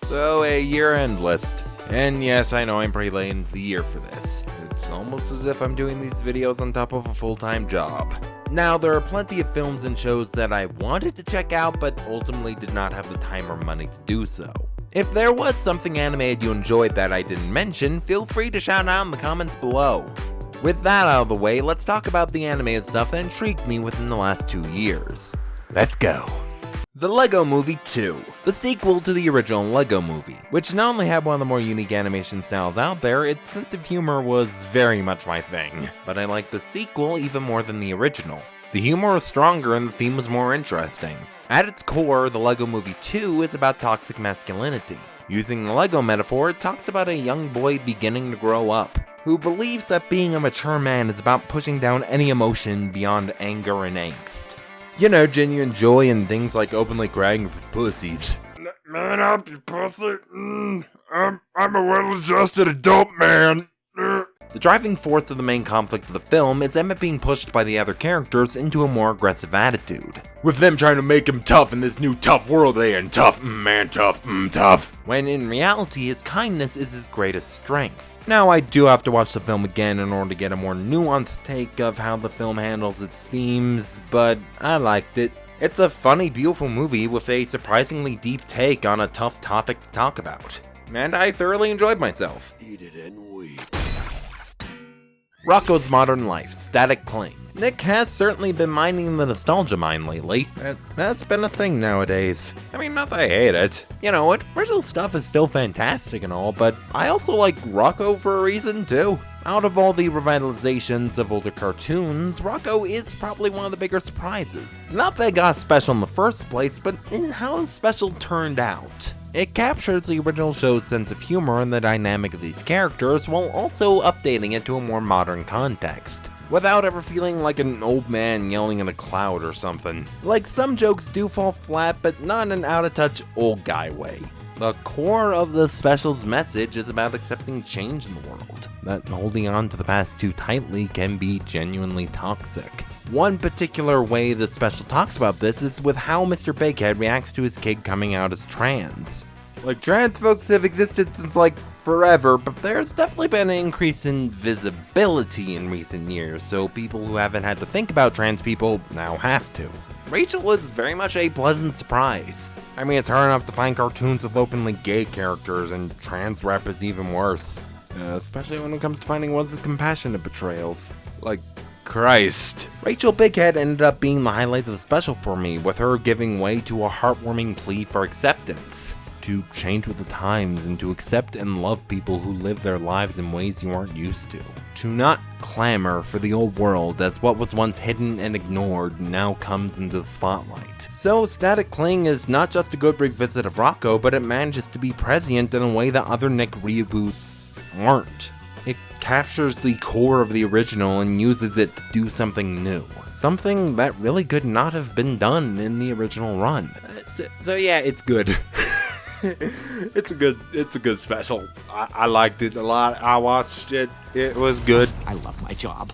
So a year-end list. And yes, I know I'm pretty late in the year for this. It's almost as if I'm doing these videos on top of a full-time job. Now, there are plenty of films and shows that I wanted to check out, but ultimately did not have the time or money to do so. If there was something animated you enjoyed that I didn't mention, feel free to shout out in the comments below. With that out of the way, let's talk about the animated stuff that intrigued me within the last 2 years. Let's go. The Lego Movie 2, the sequel to the original Lego Movie, which not only had one of the more unique animation styles out there, its sense of humor was very much my thing, but I liked the sequel even more than the original. The humor was stronger and the theme was more interesting. At its core, the Lego Movie 2 is about toxic masculinity. Using the Lego metaphor, it talks about a young boy beginning to grow up, who believes that being a mature man is about pushing down any emotion beyond anger and angst. You know, genuine joy and things like openly crying for pussies. Man up, you pussy. I'm a well-adjusted adult man. The driving force of the main conflict of the film is Emmett being pushed by the other characters into a more aggressive attitude, with them trying to make him tough in this new tough world they in. Tough, man, tough, tough. when in reality his kindness is his greatest strength. Now, I do have to watch the film again in order to get a more nuanced take of how the film handles its themes, but I liked it. It's a funny, beautiful movie with a surprisingly deep take on a tough topic to talk about, and I thoroughly enjoyed myself. Eat it and weep. Roccos Modern Life, Static Cling. Nick has certainly been mining the nostalgia mine lately. That's been a thing nowadays. I mean, not that I hate it. You know what, original stuff is still fantastic and all, but I also like Rocco for a reason too. Out of all the revitalizations of older cartoons, Rocco is probably one of the bigger surprises. Not that it got special in the first place, but in how the special turned out. It captures the original show's sense of humor and the dynamic of these characters while also updating it to a more modern context, without ever feeling like an old man yelling in a cloud or something. Like, some jokes do fall flat, but not in an out-of-touch old guy way. The core of the special's message is about accepting change in the world, that holding on to the past too tightly can be genuinely toxic. One particular way the special talks about this is with how Mr. Bighead reacts to his kid coming out as trans. Like, trans folks have existed since like forever, but there's definitely been an increase in visibility in recent years, so people who haven't had to think about trans people now have to. Rachel is very much a pleasant surprise. I mean, it's hard enough to find cartoons with openly gay characters, and trans rap is even worse. Especially when it comes to finding ones with compassionate portrayals. Like, Christ. Rachel Bighead ended up being the highlight of the special for me, with her giving way to a heartwarming plea for acceptance. To change with the times and to accept and love people who live their lives in ways you aren't used to. To not clamor for the old world as what was once hidden and ignored now comes into the spotlight. So Static Cling is not just a good revisit of Rocco, but it manages to be prescient in a way that other Nick reboots aren't. It captures the core of the original and uses it to do something new. Something that really could not have been done in the original run. So yeah, it's good. It's a good special. I liked it a lot. I watched it. It was good. I love my job.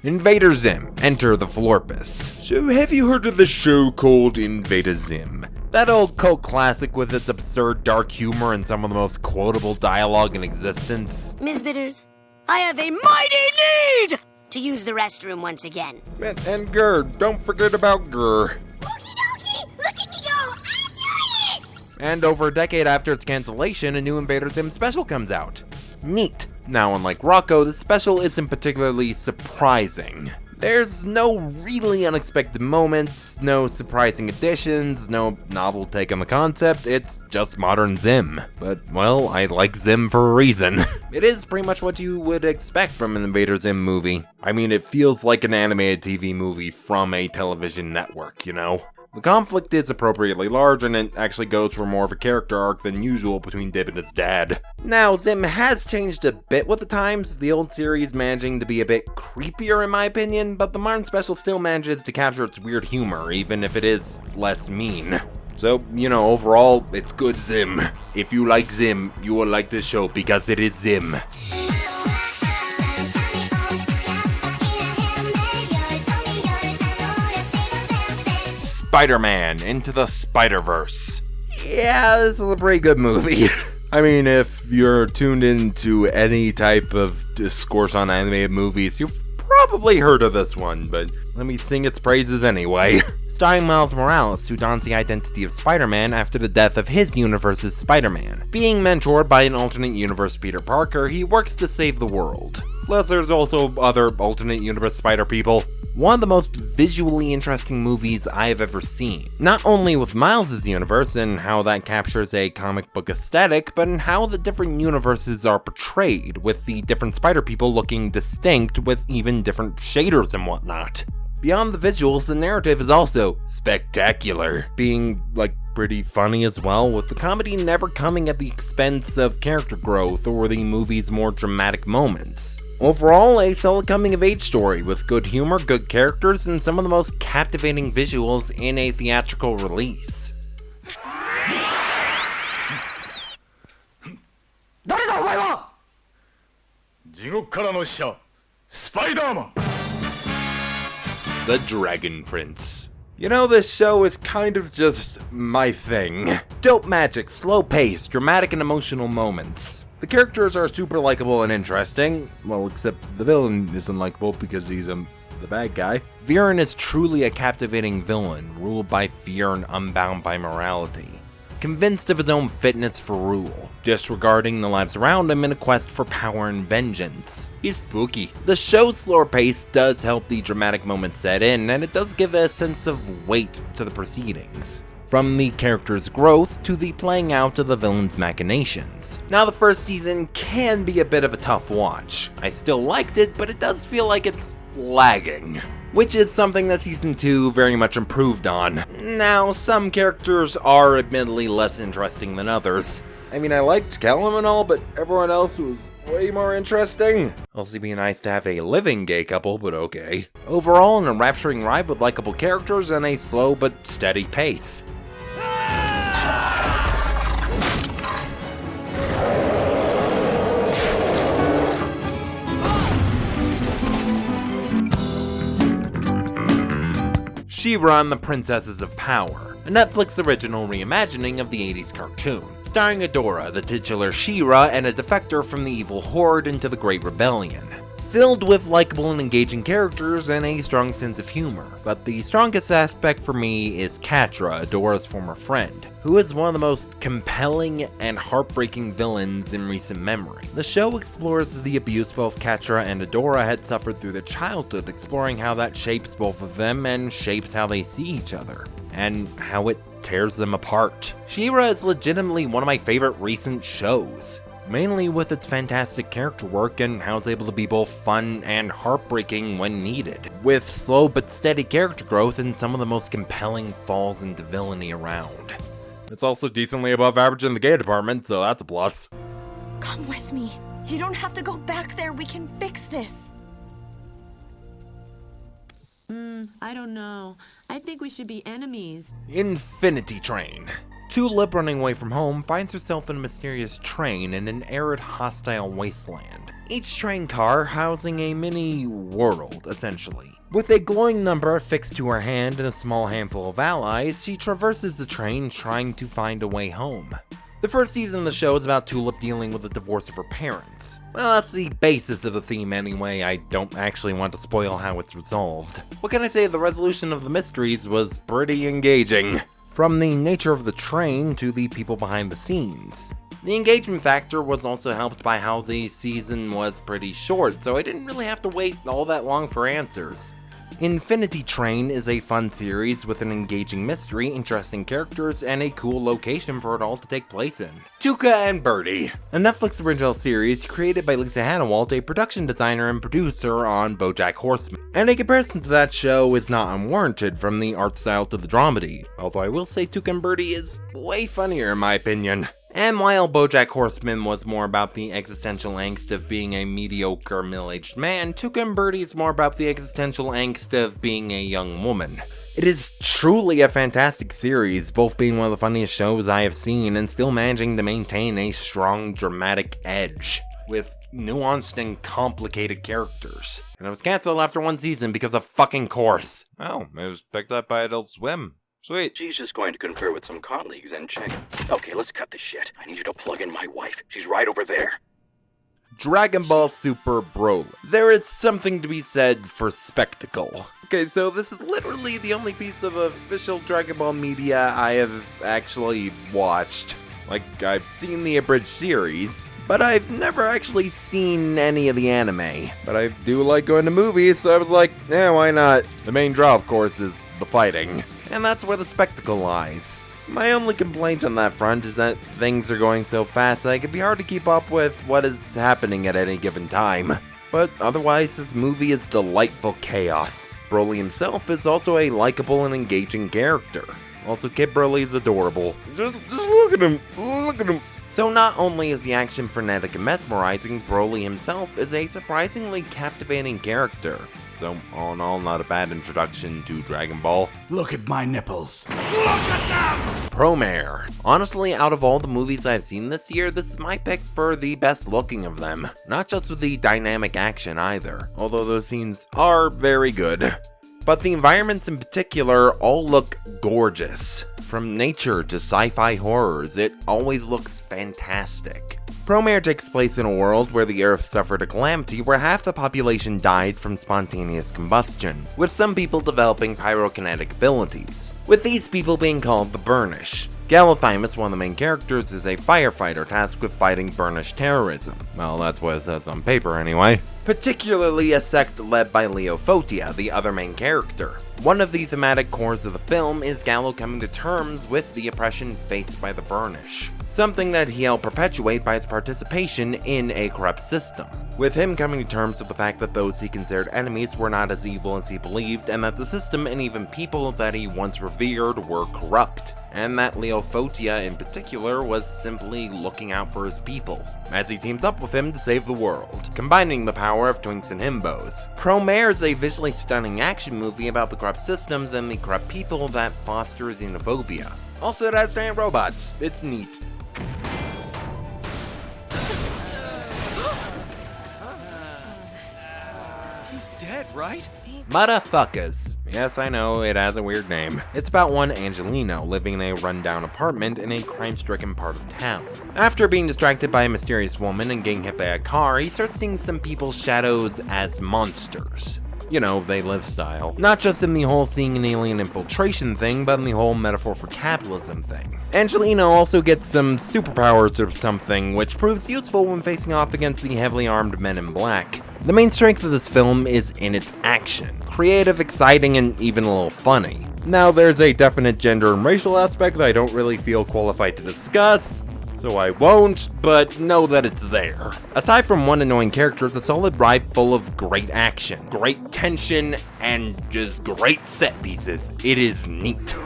Invader Zim, Enter the Florpus. So have you heard of the show called Invader Zim? That old cult classic with its absurd dark humor and some of the most quotable dialogue in existence? Ms. Bitters, I have a mighty need to use the restroom once again. And Gur, don't forget about Gur. Okie dokie, look at me go, I'm doing it! And over a decade after its cancellation, a new Invader Zim special comes out. Neat. Now, unlike Rocco, the special isn't particularly surprising. There's no really unexpected moments, no surprising additions, no novel take on the concept, it's just modern Zim. But, well, I like Zim for a reason. It is pretty much what you would expect from an Invader Zim movie. I mean, it feels like an animated TV movie from a television network, you know? The conflict is appropriately large, and it actually goes for more of a character arc than usual between Dib and his dad. Now, Zim has changed a bit with the times, the old series managing to be a bit creepier in my opinion, but the modern special still manages to capture its weird humor, even if it is less mean. So, you know, overall, it's good Zim. If you like Zim, you will like this show because it is Zim. Spider-Man Into the Spider-Verse. Yeah, this is a pretty good movie. I mean, if you're tuned into any type of discourse on animated movies, you've probably heard of this one, but let me sing its praises anyway. Starring Miles Morales, who dons the identity of Spider-Man after the death of his universe's Spider-Man. Being mentored by an alternate universe Peter Parker, he works to save the world. Plus, there's also other alternate universe spider people. One of the most visually interesting movies I have ever seen. Not only with Miles' universe and how that captures a comic book aesthetic, but in how the different universes are portrayed, with the different spider people looking distinct with even different shaders and whatnot. Beyond the visuals, the narrative is also spectacular, being pretty funny as well, with the comedy never coming at the expense of character growth or the movie's more dramatic moments. Overall, a solid coming-of-age story with good humor, good characters, and some of the most captivating visuals in a theatrical release. The Dragon Prince. You know, this show is kind of just my thing. Dope magic, slow pace, dramatic and emotional moments. The characters are super likable and interesting, well, except the villain isn't likable because he's the bad guy. Viren is truly a captivating villain, ruled by fear and unbound by morality. Convinced of his own fitness for rule, disregarding the lives around him in a quest for power and vengeance. He's spooky. The show's slower pace does help the dramatic moments set in, and it does give a sense of weight to the proceedings. From the character's growth to the playing out of the villain's machinations. Now, the first season can be a bit of a tough watch. I still liked it, but it does feel like it's lagging, which is something that season 2 very much improved on. Now, some characters are admittedly less interesting than others. I mean, I liked Callum and all, but everyone else was way more interesting. Also, it'd be nice to have a living gay couple, but okay. Overall, an enrapturing ride with likable characters and a slow but steady pace. She-Ra and the Princesses of Power, a Netflix original reimagining of the 80s cartoon, starring Adora, the titular She-Ra, and a defector from the evil Horde into the Great Rebellion. Filled with likable and engaging characters and a strong sense of humor, but the strongest aspect for me is Catra, Adora's former friend, who is one of the most compelling and heartbreaking villains in recent memory. The show explores the abuse both Catra and Adora had suffered through their childhood, exploring how that shapes both of them and shapes how they see each other, and how it tears them apart. She-Ra is legitimately one of my favorite recent shows, mainly with its fantastic character work and how it's able to be both fun and heartbreaking when needed, with slow but steady character growth and some of the most compelling falls into villainy around. It's also decently above average in the gay department, so that's a plus. Come with me. You don't have to go back there. We can fix this. I don't know. I think we should be enemies. Infinity Train. Tulip, running away from home, finds herself in a mysterious train in an arid, hostile wasteland. Each train car housing a mini world, essentially. With a glowing number affixed to her hand and a small handful of allies, she traverses the train trying to find a way home. The first season of the show is about Tulip dealing with the divorce of her parents. Well, that's the basis of the theme anyway. I don't actually want to spoil how it's resolved. What can I say? The resolution of the mysteries was pretty engaging. From the nature of the train to the people behind the scenes. The engagement factor was also helped by how the season was pretty short, so I didn't really have to wait all that long for answers. Infinity Train is a fun series with an engaging mystery, interesting characters, and a cool location for it all to take place in. Tuca and Birdie, a Netflix original series created by Lisa Hannawalt, a production designer and producer on BoJack Horseman. And a comparison to that show is not unwarranted from the art style to the dramedy, although I will say Tuca and Birdie is way funnier in my opinion. And while BoJack Horseman was more about the existential angst of being a mediocre middle-aged man, Tuca and Birdie is more about the existential angst of being a young woman. It is truly a fantastic series, both being one of the funniest shows I have seen and still managing to maintain a strong dramatic edge, with nuanced and complicated characters. And it was cancelled after one season because of fucking course. Oh, it was picked up by Adult Swim. Sweet. She's just going to confer with some colleagues and check. Okay, let's cut the shit. I need you to plug in my wife. She's right over there. Dragon Ball Super Broly. There is something to be said for spectacle. Okay, so this is literally the only piece of official Dragon Ball media I have actually watched. Like, I've seen the abridged series, but I've never actually seen any of the anime. But I do like going to movies, so I was like, why not? The main draw, of course, is the fighting. And that's where the spectacle lies. My only complaint on that front is that things are going so fast that it can be hard to keep up with what is happening at any given time. But otherwise, this movie is delightful chaos. Broly himself is also a likable and engaging character. Also, Kid Broly is adorable. Just look at him. Look at him. So not only is the action frenetic and mesmerizing, Broly himself is a surprisingly captivating character. So, all in all, not a bad introduction to Dragon Ball. Look at my nipples. Promare. Honestly, out of all the movies I've seen this year, this is my pick for the best looking of them. Not just with the dynamic action either, although those scenes are very good. But the environments in particular all look gorgeous. From nature to sci-fi horrors, it always looks fantastic. Promare takes place in a world where the Earth suffered a calamity where half the population died from spontaneous combustion, with some people developing pyrokinetic abilities, with these people being called the Burnish. Galothymus, one of the main characters, is a firefighter tasked with fighting Burnish terrorism. Well, that's what it says on paper anyway. Particularly a sect led by Leofotia, the other main character. One of the thematic cores of the film is Gallo coming to terms with the oppression faced by the Burnish, something that he helped perpetuate by his participation in a corrupt system, with him coming to terms with the fact that those he considered enemies were not as evil as he believed, and that the system and even people that he once revered were corrupt, and that Leofotia in particular was simply looking out for his people, as he teams up with him to save the world, combining the power of Twinks and Himbos. Promare is a visually stunning action movie about the corrupt systems and the corrupt people that foster xenophobia. Also, it has giant robots. It's neat. He's dead, right? Motherfuckers. Yes, I know, it has a weird name. It's about one Angelino living in a rundown apartment in a crime-stricken part of town. After being distracted by a mysterious woman and getting hit by a car, he starts seeing some people's shadows as monsters. You know, they live style. Not just in the whole seeing an alien infiltration thing, but in the whole metaphor for capitalism thing. Angelino also gets some superpowers or something, which proves useful when facing off against the heavily armed men in black. The main strength of this film is in its action. Creative, exciting, and even a little funny. Now, there's a definite gender and racial aspect that I don't really feel qualified to discuss, so I won't, but know that it's there. Aside from one annoying character, it's a solid ride full of great action, great tension, and just great set pieces. It is neat.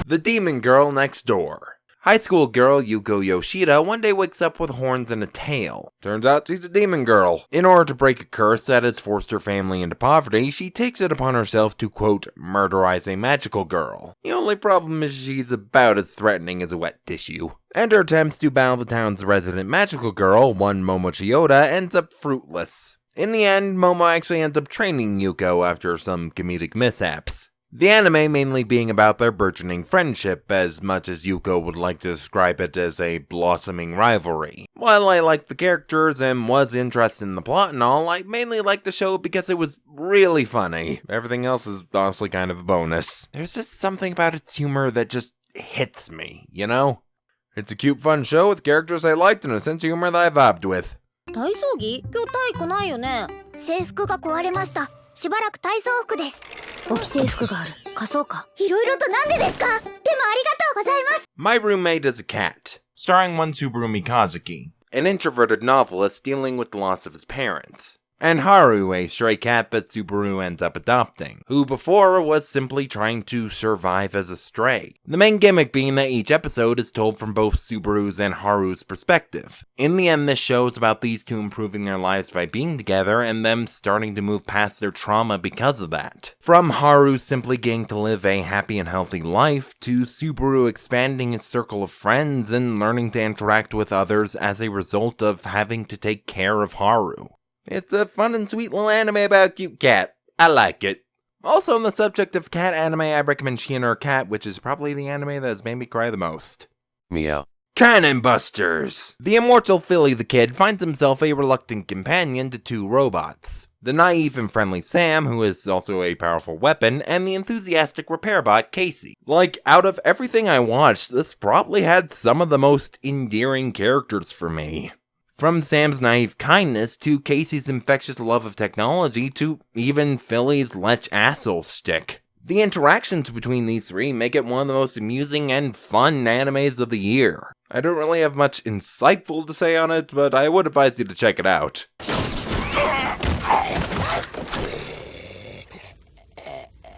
The Demon Girl Next Door. High school girl Yuko Yoshida one day wakes up with horns and a tail. Turns out she's a demon girl. In order to break a curse that has forced her family into poverty, she takes it upon herself to, quote, murderize a magical girl. The only problem is she's about as threatening as a wet tissue. And her attempts to battle the town's resident magical girl, one Momo Chiyoda, ends up fruitless. In the end, Momo actually ends up training Yuko after some comedic mishaps. The anime mainly being about their burgeoning friendship, as much as Yuko would like to describe it as a blossoming rivalry. While I liked the characters and was interested in the plot and all, I mainly liked the show because it was really funny. Everything else is honestly kind of a bonus. There's just something about its humor that just hits me, you know? It's a cute, fun show with characters I liked and a sense of humor that I vibed with. 体操着？今日体育ないよね。制服が壊れました。しばらく体操服です。簿記制服がある。仮装か。いろいろとなんでですか？でもありがとうございます。 My Roommate is a Cat, starring one Subaru Mikazuki, an introverted novelist dealing with the loss of his parents. And Haru, a stray cat that Subaru ends up adopting, who before was simply trying to survive as a stray. The main gimmick being that each episode is told from both Subaru's and Haru's perspective. In the end, this show is about these two improving their lives by being together and them starting to move past their trauma because of that. From Haru simply getting to live a happy and healthy life, to Subaru expanding his circle of friends and learning to interact with others as a result of having to take care of Haru. It's a fun and sweet little anime about a cute cat. I like it. Also on the subject of cat anime, I recommend She and Her Cat, which is probably the anime that has made me cry the most. Meow. Cannon Busters! The immortal Philly the Kid finds himself a reluctant companion to two robots. The naive and friendly Sam, who is also a powerful weapon, and the enthusiastic repair bot Casey. Like, out of everything I watched, this probably had some of the most endearing characters for me. From Sam's naive kindness to Casey's infectious love of technology to even Philly's lech asshole shtick. The interactions between these three make it one of the most amusing and fun animes of the year. I don't really have much insightful to say on it, but I would advise you to check it out.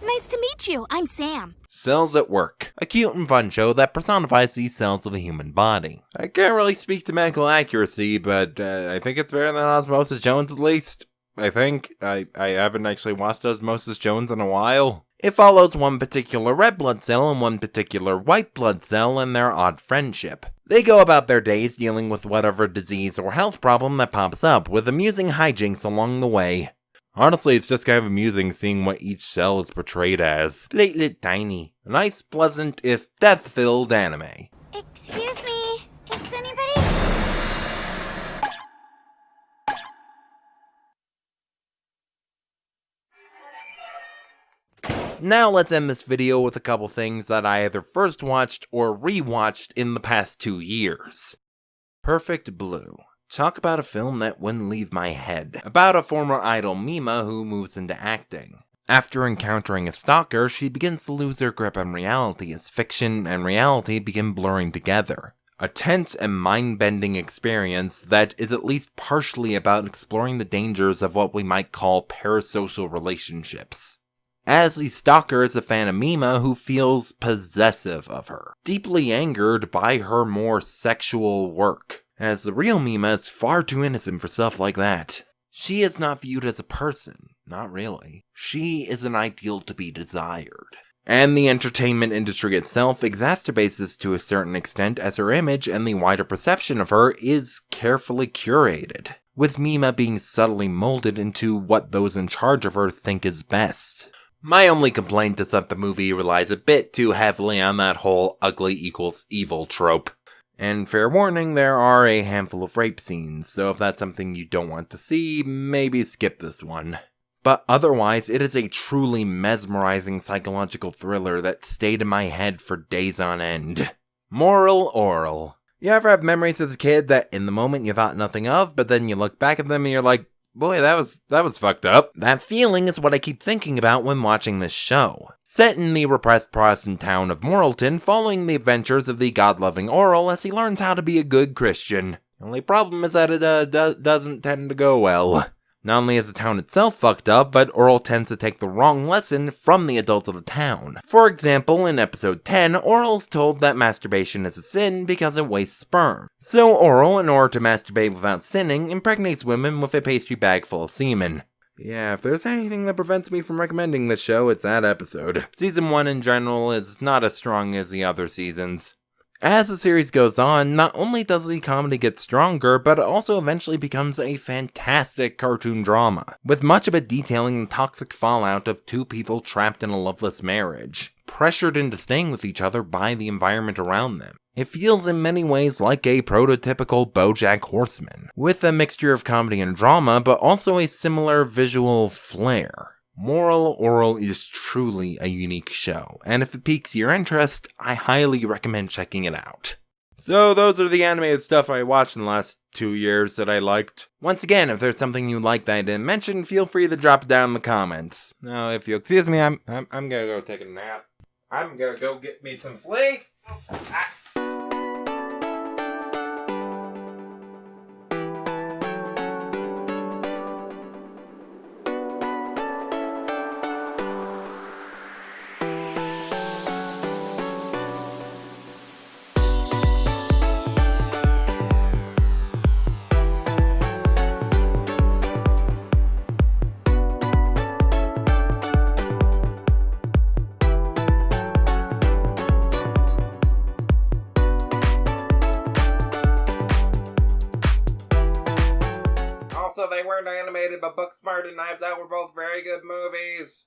Nice to meet you. I'm Sam. Cells at Work, a cute and fun show that personifies these cells of the human body. I can't really speak to medical accuracy, but I think it's better than Osmosis Jones at least. I think. I haven't actually watched Osmosis Jones in a while. It follows one particular red blood cell and one particular white blood cell and their odd friendship. They go about their days dealing with whatever disease or health problem that pops up, with amusing hijinks along the way. Honestly, it's just kind of amusing seeing what each cell is portrayed as. Platelet tiny. A nice, pleasant, if death-filled anime. Excuse me. Is anybody? Now let's end this video with a couple things that I either first watched or rewatched in the past 2 years. Perfect Blue. Talk about a film that wouldn't leave my head. About a former idol Mima who moves into acting. After encountering a stalker, she begins to lose her grip on reality as fiction and reality begin blurring together. A tense and mind-bending experience that is at least partially about exploring the dangers of what we might call parasocial relationships. As the stalker is a fan of Mima who feels possessive of her, deeply angered by her more sexual work. As the real Mima is far too innocent for stuff like that. She is not viewed as a person, not really. She is an ideal to be desired. And the entertainment industry itself exacerbates this to a certain extent as her image and the wider perception of her is carefully curated, with Mima being subtly molded into what those in charge of her think is best. My only complaint is that the movie relies a bit too heavily on that whole ugly equals evil trope. And fair warning, there are a handful of rape scenes, so if that's something you don't want to see, maybe skip this one. But otherwise, it is a truly mesmerizing psychological thriller that stayed in my head for days on end. Moral Orel. You ever have memories as a kid that in the moment you thought nothing of, but then you look back at them and you're like, boy, that was fucked up. That feeling is what I keep thinking about when watching this show. Set in the repressed Protestant town of Moralton, following the adventures of the God-loving Orel as he learns how to be a good Christian. The only problem is that it doesn't tend to go well. Not only is the town itself fucked up, but Orel tends to take the wrong lesson from the adults of the town. For example, in episode 10, Orel's told that masturbation is a sin because it wastes sperm. So Orel, in order to masturbate without sinning, impregnates women with a pastry bag full of semen. Yeah, if there's anything that prevents me from recommending this show, it's that episode. Season 1 in general is not as strong as the other seasons. As the series goes on, not only does the comedy get stronger, but it also eventually becomes a fantastic cartoon drama, with much of it detailing the toxic fallout of two people trapped in a loveless marriage, pressured into staying with each other by the environment around them. It feels in many ways like a prototypical BoJack Horseman, with a mixture of comedy and drama, but also a similar visual flair. Moral Orel is truly a unique show, and if it piques your interest, I highly recommend checking it out. So those are the animated stuff I watched in the last 2 years that I liked. Once again, if there's something you like that I didn't mention, feel free to drop it down in the comments. Now, if you'll excuse me, I'm gonna go take a nap. I'm gonna go get me some sleep. Also, they weren't animated, but Booksmart and Knives Out were both very good movies.